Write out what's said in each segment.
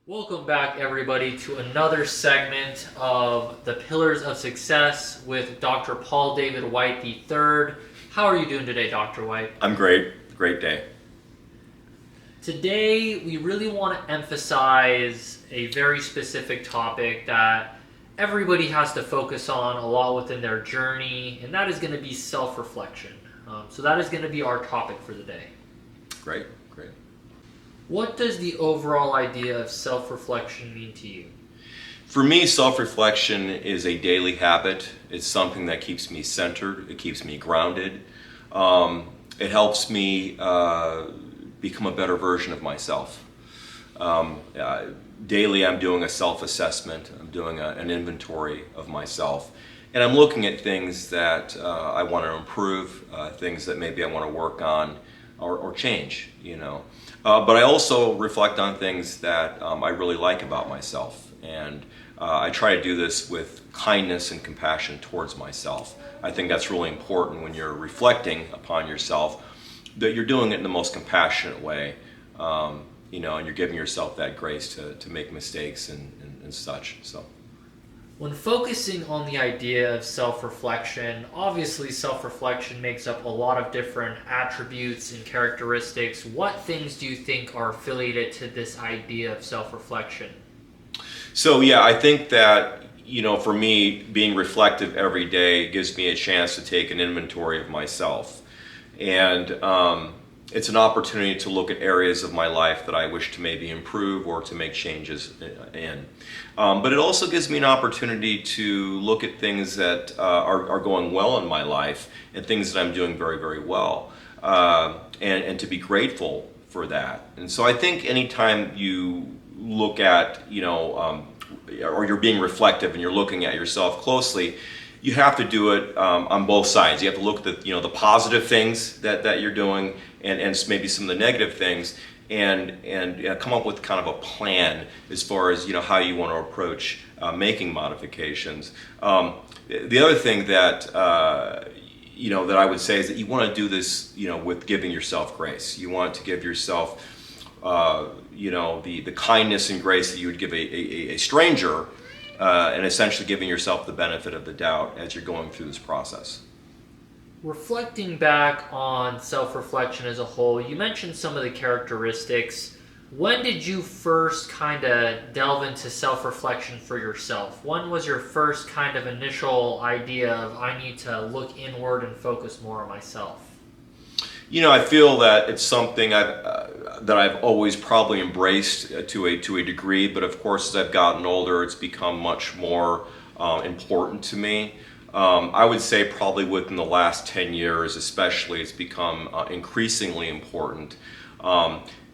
Welcome back, everybody, to another segment of the Pillars of Success with Dr. Paul David White III. How are you doing today, Dr. White? I'm great. Great day. Today, we really want to emphasize a very specific topic that everybody has to focus on a lot within their journey, and that is going to be self-reflection. So that is going to be our topic for the day. Great. What does the overall idea of self-reflection mean to you? For me, self-reflection is a daily habit. It's something that keeps me centered. It keeps me grounded. It helps me become a better version of myself. Daily, I'm doing a self-assessment. I'm doing an inventory of myself. And I'm looking at things that I want to improve, things that maybe I want to work on or change, But I also reflect on things that I really like about myself. And I try to do this with kindness and compassion towards myself. I think that's really important when you're reflecting upon yourself, that you're doing it in the most compassionate way, and you're giving yourself that grace to make mistakes and such. So. When focusing on the idea of self-reflection, obviously self-reflection makes up a lot of different attributes and characteristics. What things do you think are affiliated to this idea of self-reflection? So yeah, I think that, for me, being reflective every day gives me a chance to take an inventory of myself. And it's an opportunity to look at areas of my life that I wish to maybe improve or to make changes in. But it also gives me an opportunity to look at things that are going well in my life and things that I'm doing very, very well, and to be grateful for that. And so I think anytime you look at, or you're being reflective and you're looking at yourself closely, you have to do it on both sides. You have to look at the positive things that you're doing and maybe some of the negative things, and come up with kind of a plan as far as how you want to approach making modifications. The other thing that that I would say is that you want to do this with giving yourself grace. You want to give yourself the kindness and grace that you would give a stranger. And essentially giving yourself the benefit of the doubt as you're going through this process. Reflecting back on self-reflection as a whole, you mentioned some of the characteristics. When did you first kind of delve into self-reflection for yourself? When was your first kind of initial idea of I need to look inward and focus more on myself? I feel that it's something that I've always probably embraced to a degree, but of course as I've gotten older it's become much more important to me. I would say probably within the last 10 years especially it's become increasingly important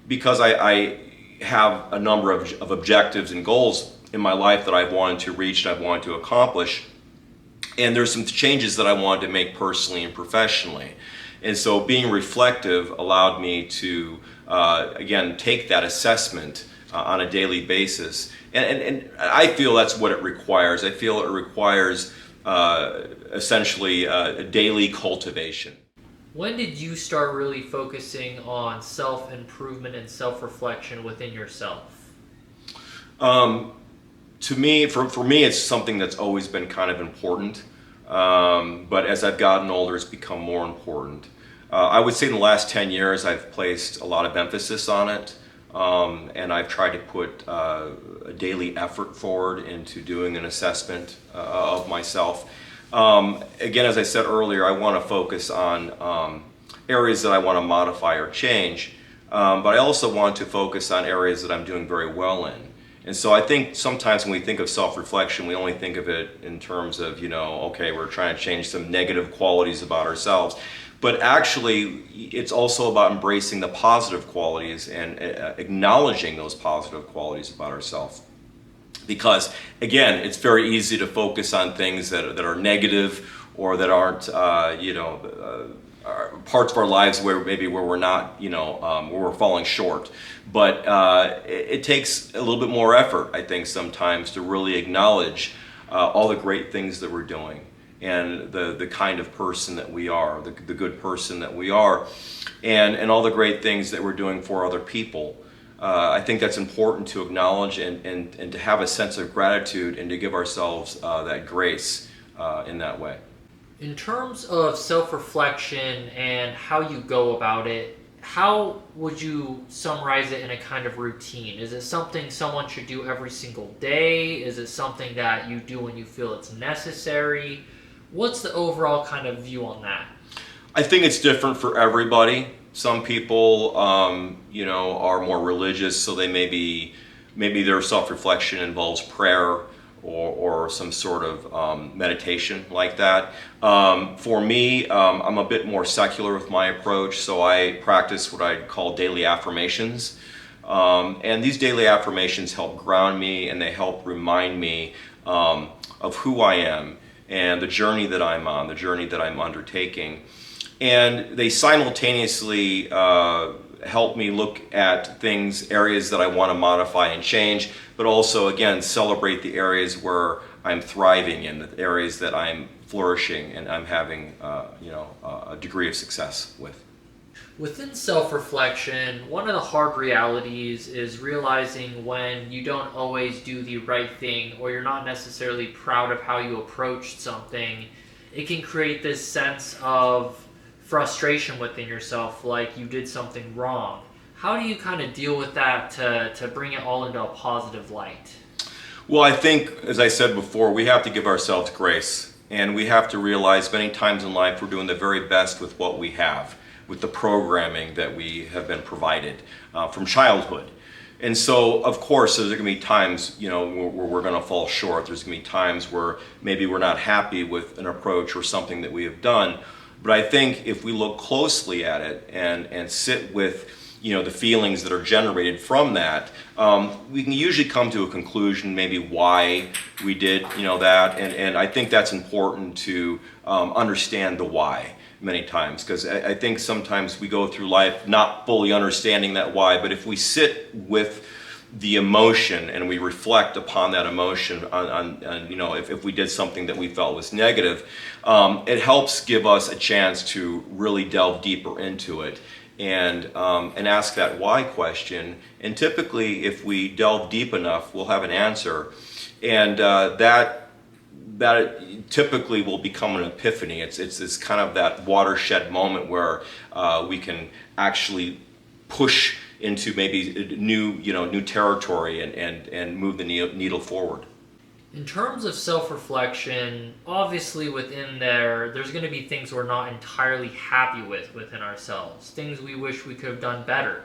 because I have a number of objectives and goals in my life that I've wanted to reach and I've wanted to accomplish, and there's some changes that I wanted to make personally and professionally. And so being reflective allowed me to, again, take that assessment on a daily basis. And I feel that's what it requires. I feel it requires essentially a daily cultivation. When did you start really focusing on self-improvement and self-reflection within yourself? To me, for me, it's something that's always been kind of important. But as I've gotten older, it's become more important. I would say in the last 10 years, I've placed a lot of emphasis on it, and I've tried to put a daily effort forward into doing an assessment of myself. Again, as I said earlier, I want to focus on areas that I want to modify or change, but I also want to focus on areas that I'm doing very well in. And so I think sometimes when we think of self-reflection, we only think of it in terms of, okay, we're trying to change some negative qualities about ourselves. But actually, it's also about embracing the positive qualities and acknowledging those positive qualities about ourselves. Because, again, it's very easy to focus on things that are negative or that aren't, parts of our lives where we're not, where we're falling short. But it takes a little bit more effort, I think, sometimes to really acknowledge all the great things that we're doing and the kind of person that we are, the good person that we are, and all the great things that we're doing for other people. I think that's important to acknowledge and to have a sense of gratitude and to give ourselves that grace in that way. In terms of self-reflection and how you go about it, how would you summarize it in a kind of routine? Is it something someone should do every single day? Is it something that you do when you feel it's necessary? What's the overall kind of view on that? I think it's different for everybody. Some people, are more religious, so maybe their self-reflection involves prayer or some sort of meditation like that. For me, I'm a bit more secular with my approach, so I practice what I call daily affirmations. And these daily affirmations help ground me, and they help remind me of who I am and the journey that I'm on, the journey that I'm undertaking. And they simultaneously help me look at areas that I want to modify and change, but also, again, celebrate the areas where I'm thriving in, the areas that I'm flourishing and I'm having, a degree of success with. Within self-reflection, one of the hard realities is realizing when you don't always do the right thing or you're not necessarily proud of how you approached something. It can create this sense of frustration within yourself, like you did something wrong. How do you kind of deal with that to bring it all into a positive light? Well, I think, as I said before, we have to give ourselves grace, and we have to realize many times in life we're doing the very best with what we have, with the programming that we have been provided from childhood. And so, of course, there's going to be times, where we're going to fall short. There's going to be times where maybe we're not happy with an approach or something that we have done. But I think if we look closely at it and sit with, the feelings that are generated from that, we can usually come to a conclusion maybe why we did, that. And I think that's important to understand the why many times, because I think sometimes we go through life not fully understanding that why, but if we sit with the emotion and we reflect upon that emotion on if we did something that we felt was negative, it helps give us a chance to really delve deeper into it and ask that why question. And typically, if we delve deep enough, we'll have an answer, and that typically will become an epiphany. It's this kind of that watershed moment where we can actually push into maybe new territory and move the needle forward. In terms of self-reflection, obviously within there's going to be things we're not entirely happy within ourselves, things we wish we could have done better.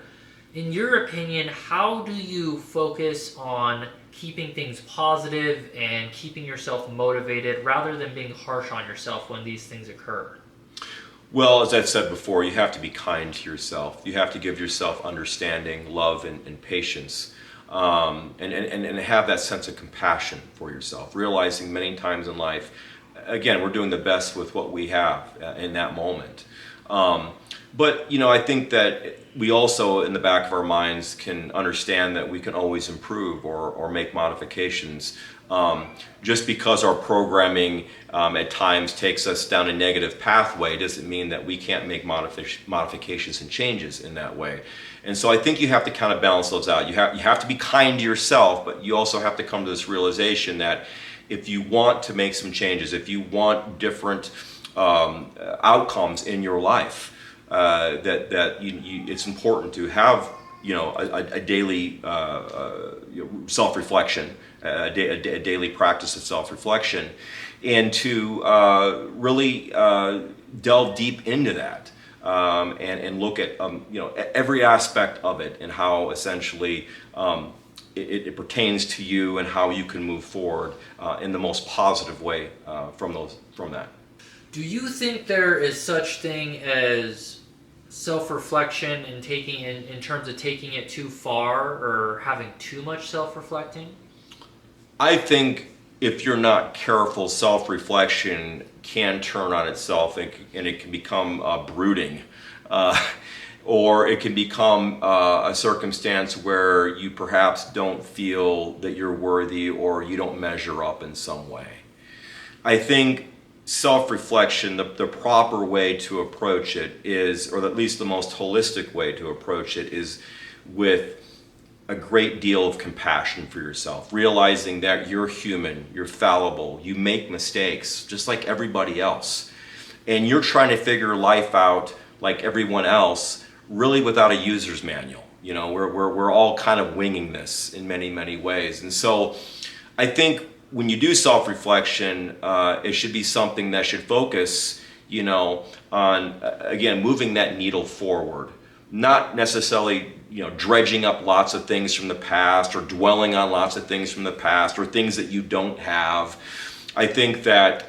In your opinion, how do you focus on keeping things positive and keeping yourself motivated rather than being harsh on yourself when these things occur? Well, as I've said before, you have to be kind to yourself. You have to give yourself understanding, love, and patience, and have that sense of compassion for yourself, realizing many times in life, again, we're doing the best with what we have in that moment. But I think that we also, in the back of our minds, can understand that we can always improve or make modifications. Just because our programming at times takes us down a negative pathway doesn't mean that we can't make modifications and changes in that way. And so I think you have to kind of balance those out. You have to be kind to yourself, but you also have to come to this realization that if you want to make some changes, if you want different outcomes in your life, it's important to have a daily self-reflection, a daily practice of self-reflection, and to really delve deep into that and look at every aspect of it and how essentially it pertains to you and how you can move forward in the most positive way from that. Do you think there is such thing as self-reflection and taking in terms of taking it too far or having too much self-reflecting? I think if you're not careful, self-reflection can turn on itself and it can become brooding. Or it can become a circumstance where you perhaps don't feel that you're worthy or you don't measure up in some way. I think self-reflection, the proper way to approach it is, or at least the most holistic way to approach it is with a great deal of compassion for yourself, realizing that you're human, you're fallible, you make mistakes just like everybody else. And you're trying to figure life out like everyone else, really without a user's manual. You know, we're all kind of winging this in many, many ways. And so I think when you do self-reflection, it should be something that should focus, you know, on, again, moving that needle forward. Not necessarily, you know, dredging up lots of things from the past or dwelling on lots of things from the past or things that you don't have. I think that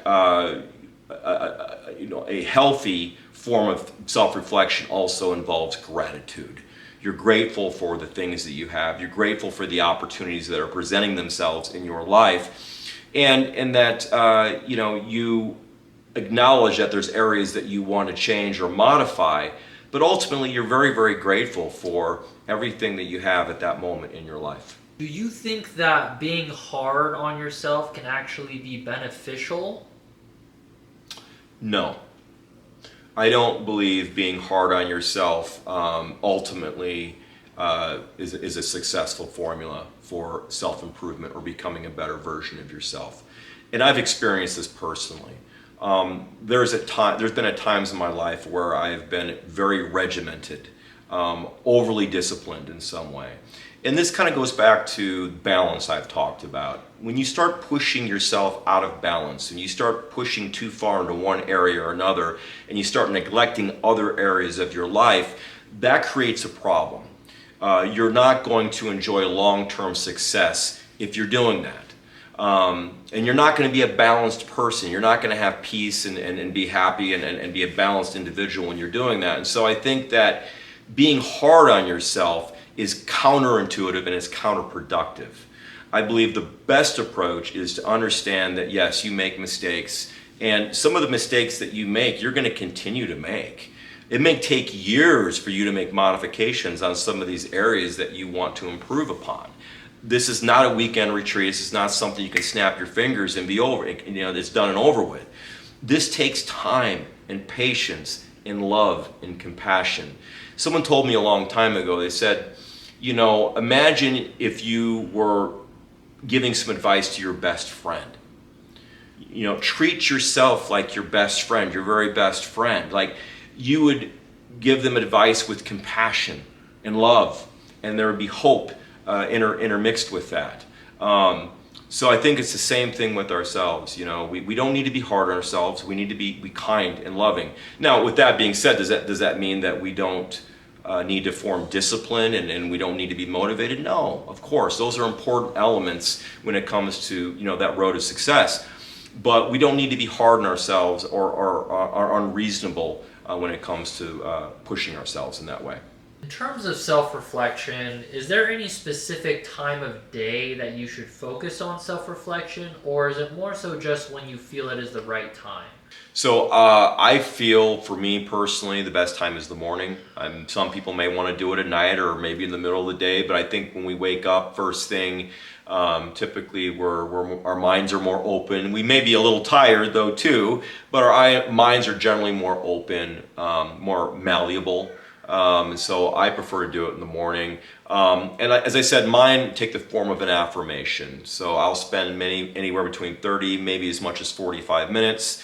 you know, a healthy form of self-reflection also involves gratitude. You're grateful for the things that you have. You're grateful for the opportunities that are presenting themselves in your life, and that you know, you acknowledge that there's areas that you want to change or modify. But ultimately, you're very, very grateful for everything that you have at that moment in your life. Do you think that being hard on yourself can actually be beneficial? No. I don't believe being hard on yourself ultimately is a successful formula for self-improvement or becoming a better version of yourself. And I've experienced this personally. There's been at times in my life where I've been very regimented, overly disciplined in some way. And this kind of goes back to balance I've talked about. When you start pushing yourself out of balance and you start pushing too far into one area or another and you start neglecting other areas of your life, that creates a problem. You're not going to enjoy long-term success if you're doing that. And you're not going to be a balanced person. You're not going to have peace and be happy and be a balanced individual when you're doing that. And so I think that being hard on yourself is counterintuitive and it's counterproductive. I believe the best approach is to understand that yes, you make mistakes, and some of the mistakes that you make, you're going to continue to make. It may take years for you to make modifications on some of these areas that you want to improve upon. This is not a weekend retreat. This is not something you can snap your fingers and be over. You know, it's done and over with. This takes time and patience and love and compassion. Someone told me a long time ago, they said, you know, imagine if you were giving some advice to your best friend. You know, treat yourself like your best friend, your very best friend. Like you would give them advice with compassion and love, and there would be hope intermixed with that. So I think it's the same thing with ourselves. You know, we don't need to be hard on ourselves. We need to be kind and loving. Now, with that being said, does that mean that we don't need to form discipline and we don't need to be motivated? No, of course. Those are important elements when it comes to, you know, that road to success. But we don't need to be hard on ourselves or unreasonable when it comes to pushing ourselves in that way. In terms of self-reflection, is there any specific time of day that you should focus on self-reflection, or is it more so just when you feel it is the right time? So I feel, for me personally, the best time is the morning. Some people may want to do it at night or maybe in the middle of the day, but I think when we wake up first thing, typically our minds are more open. We may be a little tired though too, but our minds are generally more open, more malleable. So I prefer to do it in the morning. As I said, mine take the form of an affirmation. So I'll spend anywhere between 30, maybe as much as 45 minutes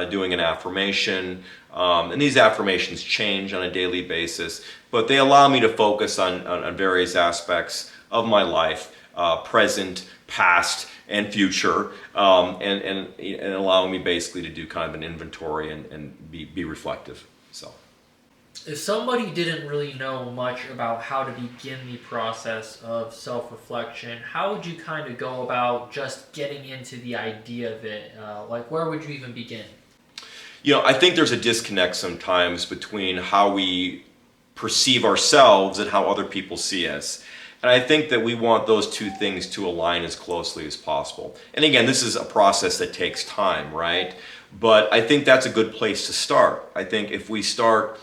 doing an affirmation. And these affirmations change on a daily basis, but they allow me to focus on various aspects of my life, present, past, and future, and allowing me basically to do kind of an inventory and be reflective. So. If somebody didn't really know much about how to begin the process of self-reflection, how would you kind of go about just getting into the idea of it? Like, where would you even begin? You know, I think there's a disconnect sometimes between how we perceive ourselves and how other people see us. And I think that we want those two things to align as closely as possible. And again, this is a process that takes time, right? But I think that's a good place to start. I think if we start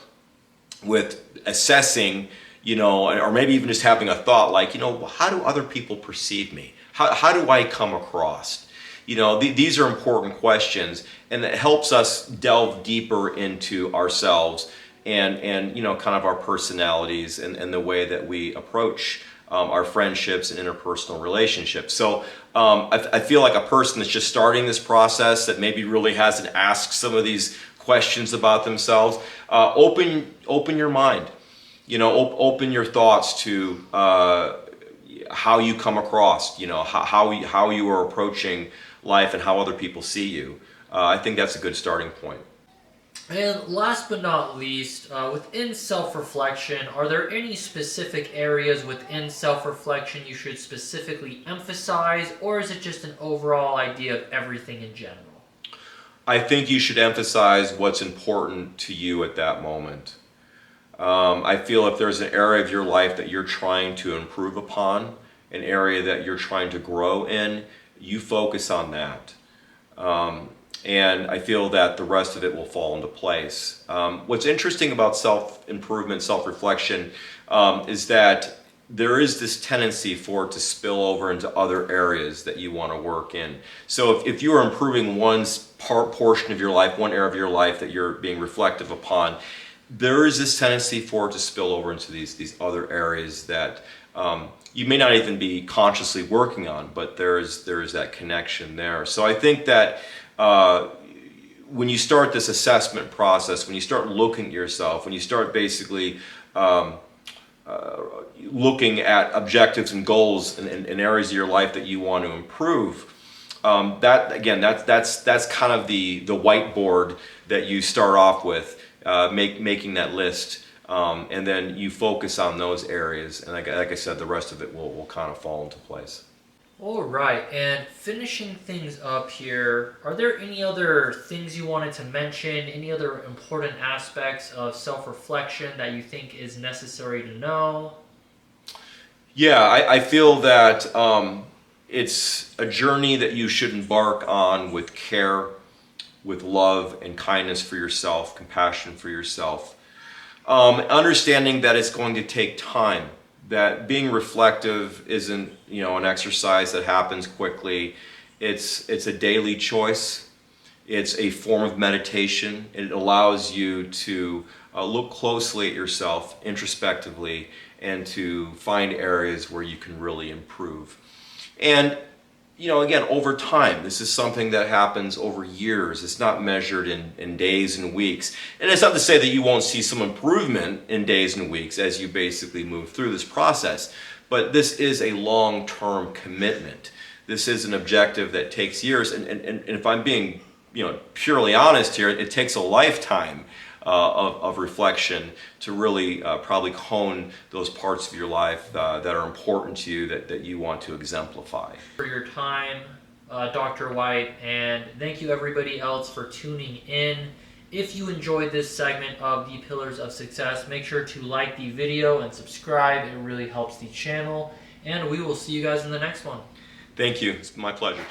with assessing, you know, or maybe even just having a thought like, you know, how do other people perceive me? How do I come across? You know, these are important questions, and it helps us delve deeper into ourselves and you know, kind of our personalities and the way that we approach our friendships and interpersonal relationships. So I feel like a person that's just starting this process that maybe really hasn't asked some of these questions about themselves, open your mind. Open your thoughts to how you come across, how you are approaching life and how other people see you. I think that's a good starting point. And last but not least, within self-reflection, are there any specific areas within self-reflection you should specifically emphasize, or is it just an overall idea of everything in general? I think you should emphasize what's important to you at that moment. I feel if there's an area of your life that you're trying to improve upon, an area that you're trying to grow in, you focus on that. And I feel that the rest of it will fall into place. What's interesting about self-improvement, self-reflection, is that there is this tendency for it to spill over into other areas that you want to work in. So if you are improving one portion of your life, one area of your life that you're being reflective upon, there is this tendency for it to spill over into these other areas that you may not even be consciously working on, but there is that connection there. So I think that when you start this assessment process, when you start looking at yourself, when you start basically looking at objectives and goals in areas of your life that you want to improve, that's kind of the whiteboard that you start off with, making that list, and then you focus on those areas, and like I said, the rest of it will kind of fall into place. All right, and finishing things up here, are there any other things you wanted to mention, any other important aspects of self-reflection that you think is necessary to know? Yeah, I feel that it's a journey that you should embark on with care, with love and kindness for yourself, compassion for yourself. Understanding that it's going to take time, that being reflective isn't, an exercise that happens quickly. It's a daily choice. It's a form of meditation. It allows you to look closely at yourself introspectively and to find areas where you can really improve. And again, over time, this is something that happens over years. It's not measured in days and weeks. And it's not to say that you won't see some improvement in days and weeks as you basically move through this process. But this is a long-term commitment. This is an objective that takes years. And if I'm being purely honest here, it takes a lifetime of reflection to really probably hone those parts of your life that are important to you, that you want to exemplify. For your time, Dr. White, and thank you everybody else for tuning in. If you enjoyed this segment of the Pillars of Success, make sure to like the video and subscribe. It really helps the channel, and we will see you guys in the next one. Thank you. It's my pleasure.